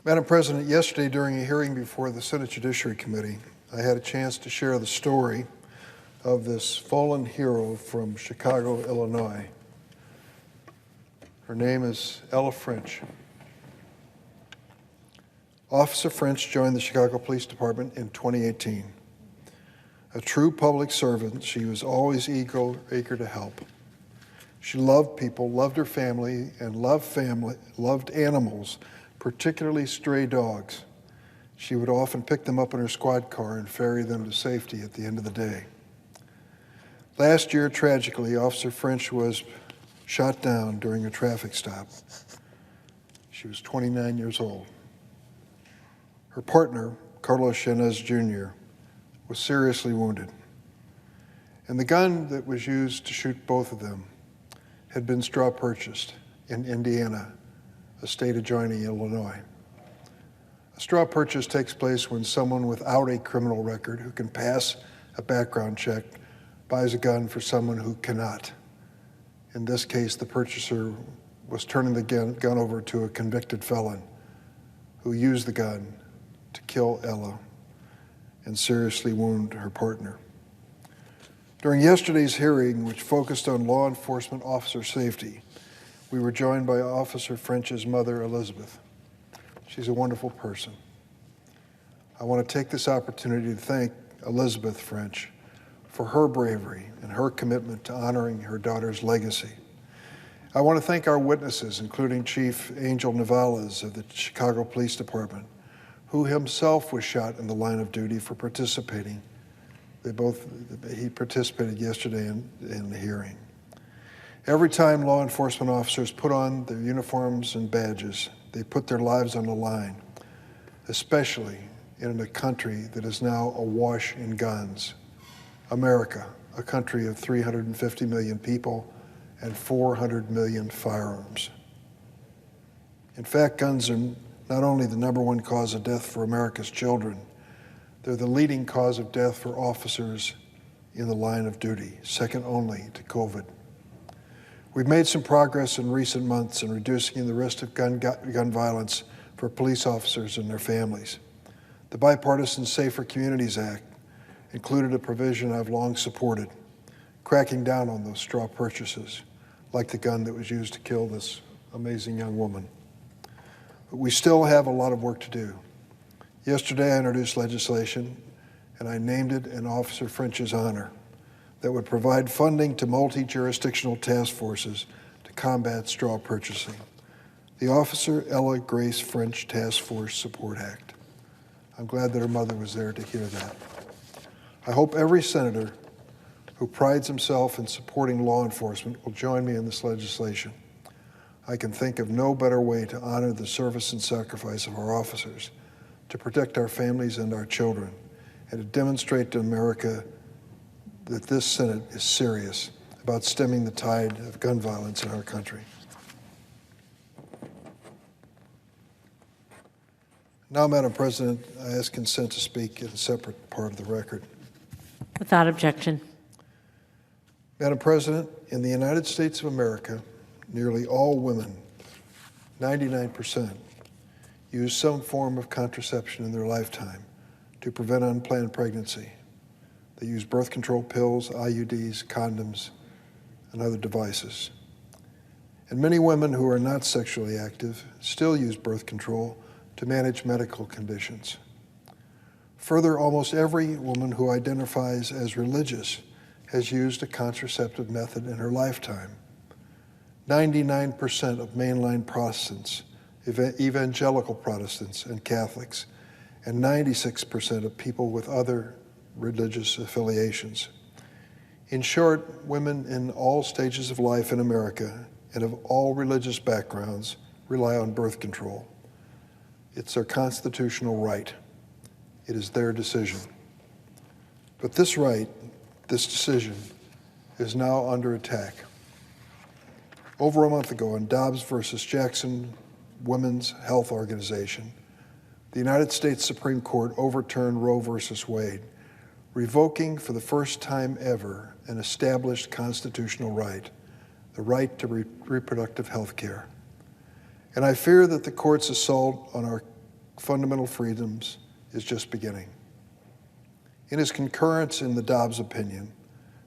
Madam President, yesterday during a hearing before the Senate Judiciary Committee, I had a chance to share the story of this fallen hero from Chicago, Illinois. Her name is Ella French. Officer French joined the Chicago Police Department in 2018. A true public servant, she was always eager to help. She loved people, loved her family, and loved animals, particularly stray dogs. She would often pick them up in her squad car and ferry them to safety at the end of the day. Last year, tragically, Officer French was shot down during a traffic stop. She was 29 years old. Her partner, Carlos Yanez Jr., was seriously wounded. And the gun that was used to shoot both of them had been straw purchased in Indiana, a state adjoining Illinois. A straw purchase takes place when someone without a criminal record who can pass a background check buys a gun for someone who cannot. In this case, the purchaser was turning the gun over to a convicted felon who used the gun to kill Ella and seriously wound her partner. During yesterday's hearing, which focused on law enforcement officer safety, we were joined by Officer French's mother, Elizabeth. She's a wonderful person. I want to take this opportunity to thank Elizabeth French for her bravery and her commitment to honoring her daughter's legacy. I want to thank our witnesses, including Chief Angel Navales of the Chicago Police Department, who himself was shot in the line of duty for participating. He participated yesterday in the hearing. Every time law enforcement officers put on their uniforms and badges, they put their lives on the line, especially in a country that is now awash in guns. America, a country of 350 million people and 400 million firearms. In fact, guns are not only the #1 cause of death for America's children, they're the leading cause of death for officers in the line of duty, second only to COVID. We've made some progress in recent months in reducing the risk of gun violence for police officers and their families. The bipartisan Safer Communities Act included a provision I've long supported, cracking down on those straw purchases, like the gun that was used to kill this amazing young woman. But we still have a lot of work to do. Yesterday, I introduced legislation, and I named it in Officer French's honor, that would provide funding to multi-jurisdictional task forces to combat straw purchasing. The Officer Ella Grace French Task Force Support Act. I'm glad that her mother was there to hear that. I hope every senator who prides himself in supporting law enforcement will join me in this legislation. I can think of no better way to honor the service and sacrifice of our officers, to protect our families and our children, and to demonstrate to America that this Senate is serious about stemming the tide of gun violence in our country. Now, Madam President, I ask consent to speak in a separate part of the record. Without objection. Madam President, in the United States of America, nearly all women, 99%, use some form of contraception in their lifetime to prevent unplanned pregnancy. They use birth control pills, IUDs, condoms, and other devices. And many women who are not sexually active still use birth control to manage medical conditions. Further, almost every woman who identifies as religious has used a contraceptive method in her lifetime. 99% of mainline Protestants, evangelical Protestants and Catholics, and 96% of people with other religious affiliations. In short, women in all stages of life in America and of all religious backgrounds rely on birth control. It's their constitutional right. It is their decision. But this right, this decision, is now under attack. Over a month ago, in Dobbs versus Jackson Women's Health Organization, the United States Supreme Court overturned Roe versus Wade, revoking for the first time ever an established constitutional right, the right to reproductive health care. And I fear that the court's assault on our fundamental freedoms is just beginning. In his concurrence in the Dobbs opinion,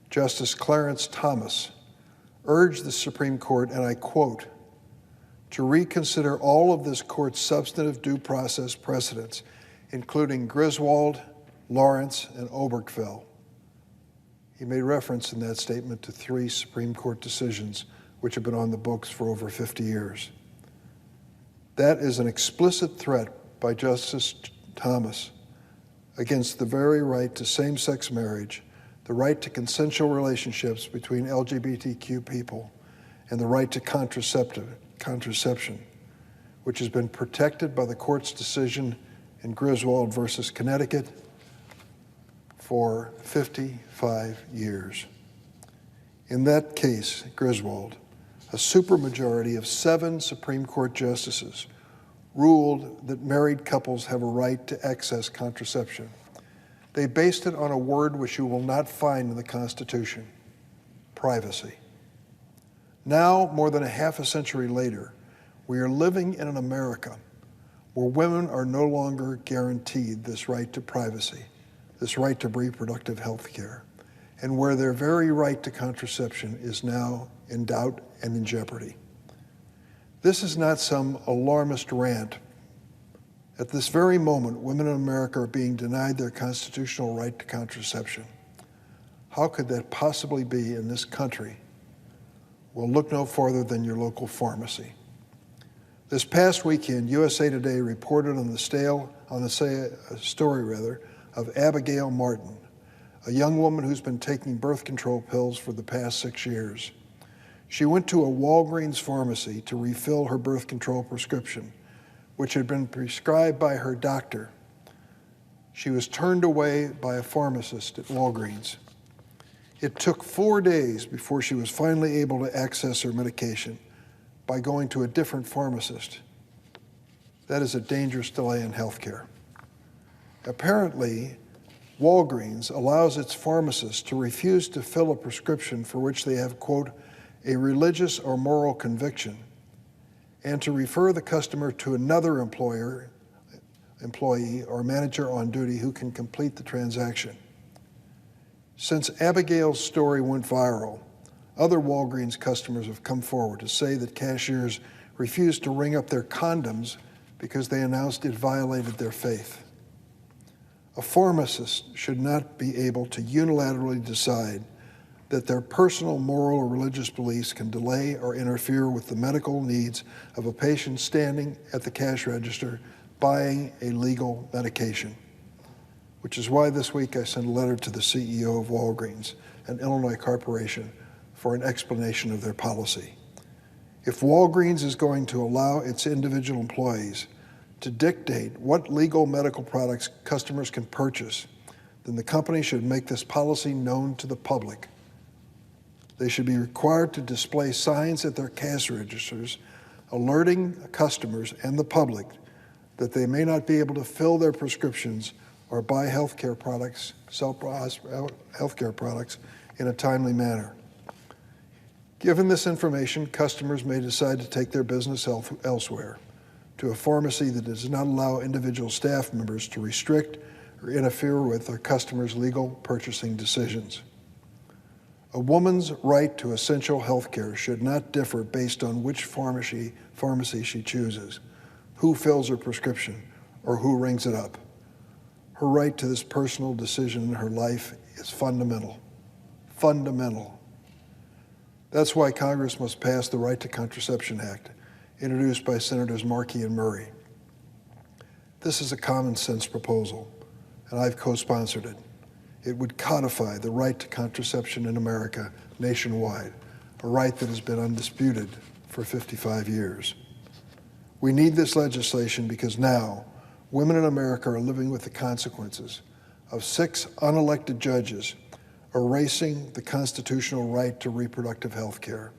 Justice Clarence Thomas urged the Supreme Court, and I quote, to reconsider all of this court's substantive due process precedents, including Griswold, Lawrence, and Obergefell. He made reference in that statement to 3 Supreme Court decisions which have been on the books for over 50 years. That is an explicit threat by Justice Thomas against the very right to same-sex marriage, the right to consensual relationships between LGBTQ people, and the right to contraception, which has been protected by the court's decision in Griswold versus Connecticut for 55 years. In that case, Griswold, a supermajority of 7 Supreme Court justices ruled that married couples have a right to access contraception. They based it on a word which you will not find in the Constitution: privacy. Now, more than a half a century later, we are living in an America where women are no longer guaranteed this right to privacy, this right to reproductive health care, and where their very right to contraception is now in doubt and in jeopardy. This is not some alarmist rant. At this very moment, women in America are being denied their constitutional right to contraception. How could that possibly be in this country? Well, look no farther than your local pharmacy. This past weekend, USA Today reported on the story of Abigail Martin, a young woman who's been taking birth control pills for the past 6 years. She went to a Walgreens pharmacy to refill her birth control prescription, which had been prescribed by her doctor. She was turned away by a pharmacist at Walgreens. It took 4 days before she was finally able to access her medication by going to a different pharmacist. That is a dangerous delay in healthcare. Apparently, Walgreens allows its pharmacists to refuse to fill a prescription for which they have, quote, a religious or moral conviction, and to refer the customer to another employee or manager on duty who can complete the transaction. Since Abigail's story went viral, other Walgreens customers have come forward to say that cashiers refused to ring up their condoms because they announced it violated their faith. A pharmacist should not be able to unilaterally decide that their personal moral or religious beliefs can delay or interfere with the medical needs of a patient standing at the cash register buying a legal medication. Which is why this week I sent a letter to the CEO of Walgreens, an Illinois corporation, for an explanation of their policy. If Walgreens is going to allow its individual employees to dictate what legal medical products customers can purchase, then the company should make this policy known to the public. They should be required to display signs at their cash registers alerting customers and the public that they may not be able to fill their prescriptions or buy healthcare products, healthcare products in a timely manner. Given this information, customers may decide to take their business elsewhere, to a pharmacy that does not allow individual staff members to restrict or interfere with their customers' legal purchasing decisions. A woman's right to essential health care should not differ based on which pharmacy she chooses, who fills her prescription, or who rings it up. Her right to this personal decision in her life is fundamental. Fundamental. That's why Congress must pass the Right to Contraception Act, introduced by Senators Markey and Murray. This is a common sense proposal, and I've co-sponsored it. It would codify the right to contraception in America nationwide, a right that has been undisputed for 55 years. We need this legislation because now women in America are living with the consequences of 6 unelected judges erasing the constitutional right to reproductive health care,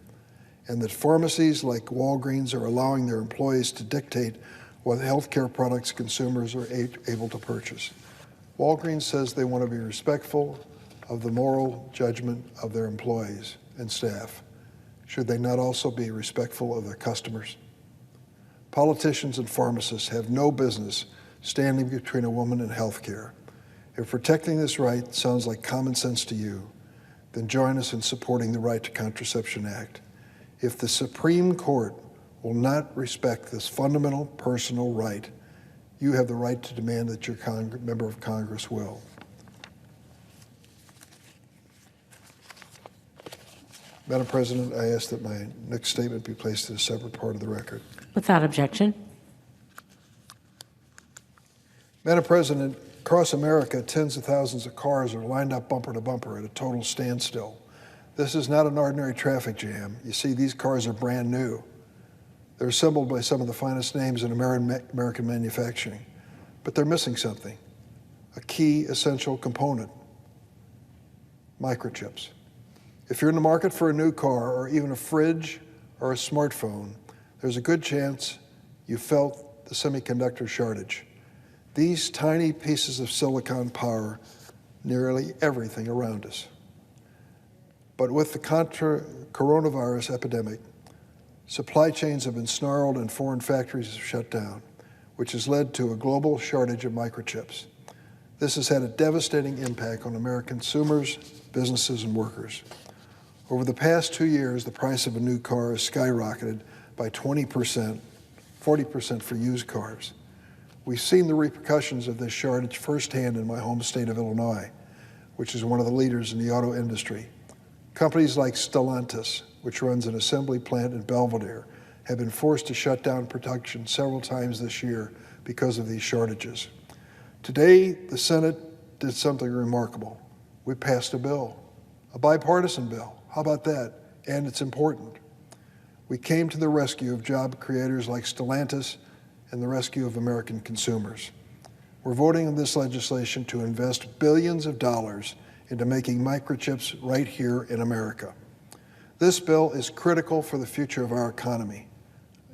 and that pharmacies like Walgreens are allowing their employees to dictate what health care products consumers are able to purchase. Walgreens says they want to be respectful of the moral judgment of their employees and staff. Should they not also be respectful of their customers? Politicians and pharmacists have no business standing between a woman and health care. If protecting this right sounds like common sense to you, then join us in supporting the Right to Contraception Act. If the Supreme Court will not respect this fundamental personal right, you have the right to demand that your member of Congress will. Madam President, I ask that my next statement be placed in a separate part of the record. Without objection. Madam President, across America, tens of thousands of cars are lined up bumper to bumper at a total standstill. This is not an ordinary traffic jam. You see, these cars are brand new. They're assembled by some of the finest names in American manufacturing, but they're missing something, a key essential component: microchips. If you're in the market for a new car or even a fridge or a smartphone, there's a good chance you felt the semiconductor shortage. These tiny pieces of silicon power nearly everything around us. But with the coronavirus epidemic, supply chains have been snarled and foreign factories have shut down, which has led to a global shortage of microchips. This has had a devastating impact on American consumers, businesses, and workers. Over the past 2 years, the price of a new car has skyrocketed by 20%, 40% for used cars. We've seen the repercussions of this shortage firsthand in my home state of Illinois, which is one of the leaders in the auto industry. Companies like Stellantis, which runs an assembly plant in Belvidere, have been forced to shut down production several times this year because of these shortages. Today, the Senate did something remarkable. We passed a bill, a bipartisan bill. How about that? And it's important. We came to the rescue of job creators like Stellantis and the rescue of American consumers. We're voting on this legislation to invest billions of dollars into making microchips right here in America. This bill is critical for the future of our economy.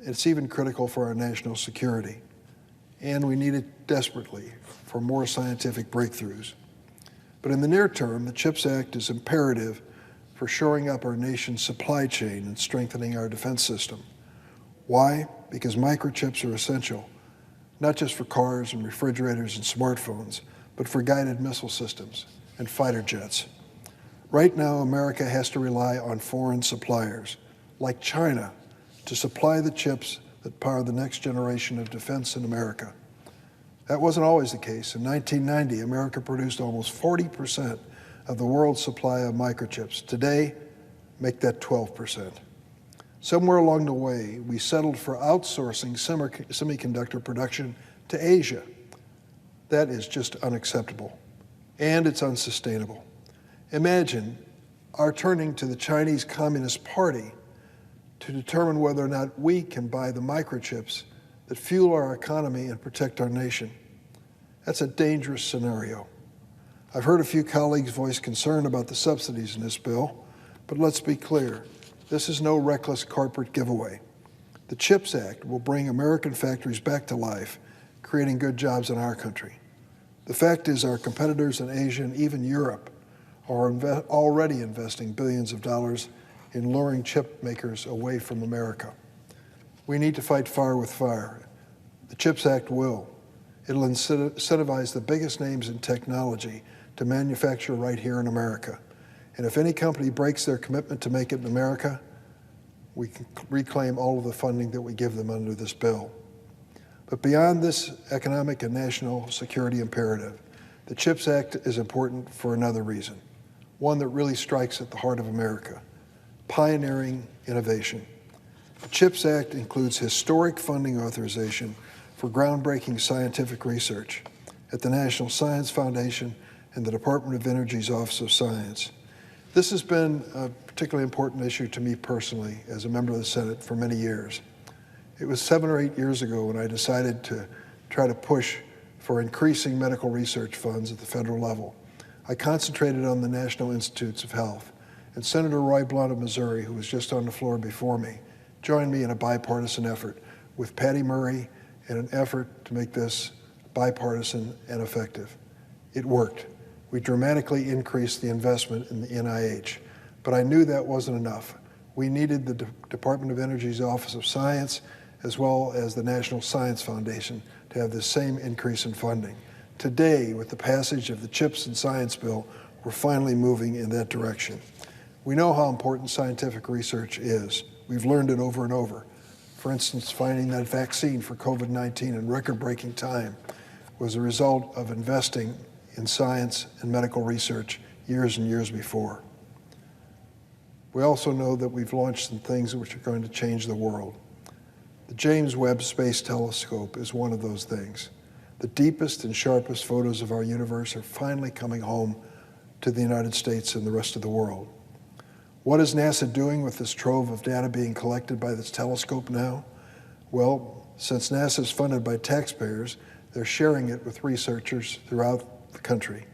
It's even critical for our national security. And we need it desperately for more scientific breakthroughs. But in the near term, the CHIPS Act is imperative for shoring up our nation's supply chain and strengthening our defense system. Why? Because microchips are essential, not just for cars and refrigerators and smartphones, but for guided missile systems and fighter jets. Right now, America has to rely on foreign suppliers, like China, to supply the chips that power the next generation of defense in America. That wasn't always the case. In 1990, America produced almost 40% of the world's supply of microchips. Today, make that 12%. Somewhere along the way, we settled for outsourcing semiconductor production to Asia. That is just unacceptable, and it's unsustainable. Imagine our turning to the Chinese Communist Party to determine whether or not we can buy the microchips that fuel our economy and protect our nation. That's a dangerous scenario. I've heard a few colleagues voice concern about the subsidies in this bill, but let's be clear. This is no reckless corporate giveaway. The CHIPS Act will bring American factories back to life, creating good jobs in our country. The fact is our competitors in Asia and even Europe are already investing billions of dollars in luring chip makers away from America. We need to fight fire with fire. The CHIPS Act will. It'll incentivize the biggest names in technology to manufacture right here in America. And if any company breaks their commitment to make it in America, we can reclaim all of the funding that we give them under this bill. But beyond this economic and national security imperative, the CHIPS Act is important for another reason, one that really strikes at the heart of America: pioneering innovation. The CHIPS Act includes historic funding authorization for groundbreaking scientific research at the National Science Foundation and the Department of Energy's Office of Science. This has been a particularly important issue to me personally as a member of the Senate for many years. It was 7 or 8 years ago when I decided to try to push for increasing medical research funds at the federal level. I concentrated on the National Institutes of Health, and Senator Roy Blunt of Missouri, who was just on the floor before me, joined me in a bipartisan effort with Patty Murray in an effort to make this bipartisan and effective. It worked. We dramatically increased the investment in the NIH, but I knew that wasn't enough. We needed the Department of Energy's Office of Science as well as the National Science Foundation to to have the same increase in funding. Today, with the passage of the CHIPS and Science Bill, we're finally moving in that direction. We know how important scientific research is. We've learned it over and over. For instance, finding that vaccine for COVID-19 in record-breaking time was a result of investing in science and medical research years and years before. We also know that we've launched some things which are going to change the world. The James Webb Space Telescope is one of those things. The deepest and sharpest photos of our universe are finally coming home to the United States and the rest of the world. What is NASA doing with this trove of data being collected by this telescope now? Well, since NASA is funded by taxpayers, they're sharing it with researchers throughout the country.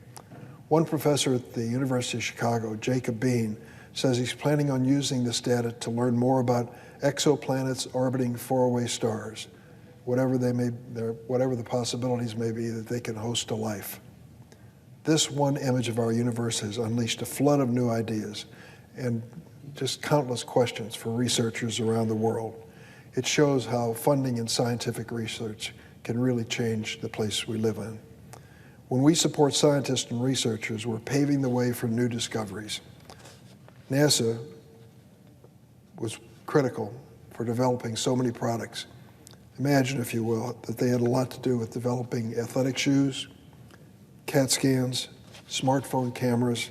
One professor at the University of Chicago, Jacob Bean, says he's planning on using this data to learn more about exoplanets orbiting faraway stars, whatever the possibilities may be that they can host a life. This one image of our universe has unleashed a flood of new ideas and just countless questions for researchers around the world. It shows how funding in scientific research can really change the place we live in. When we support scientists and researchers, we're paving the way for new discoveries. NASA was critical for developing so many products. Imagine, if you will, that they had a lot to do with developing athletic shoes, CAT scans, smartphone cameras.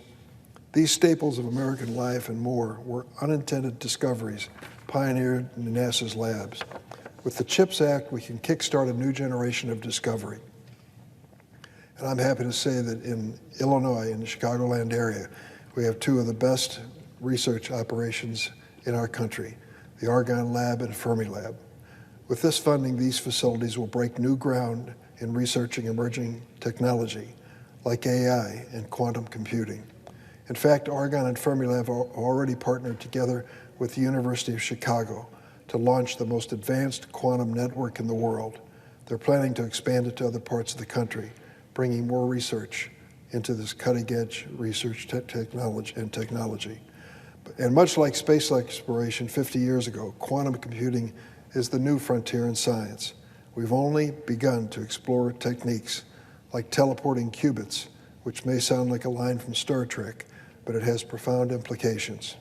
These staples of American life and more were unintended discoveries pioneered in NASA's labs. With the CHIPS Act, we can kickstart a new generation of discovery. And I'm happy to say that in Illinois, in the Chicagoland area, we have two of the best research operations in our country, the Argonne Lab and Fermilab. With this funding, these facilities will break new ground in researching emerging technology like AI and quantum computing. In fact, Argonne and Fermilab are already partnered together with the University of Chicago to launch the most advanced quantum network in the world. They're planning to expand it to other parts of the country, bringing more research into this cutting-edge research technology. And much like space exploration 50 years ago, quantum computing is the new frontier in science. We've only begun to explore techniques like teleporting qubits, which may sound like a line from Star Trek, but it has profound implications.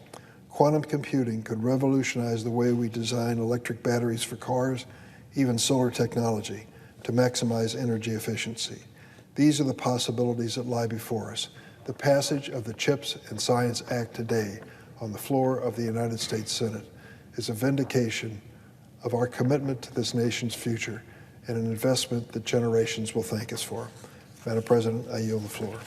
Quantum computing could revolutionize the way we design electric batteries for cars, even solar technology, to maximize energy efficiency. These are the possibilities that lie before us. The passage of the CHIPS and Science Act today on the floor of the United States Senate is a vindication of our commitment to this nation's future and an investment that generations will thank us for. Madam President, I yield the floor.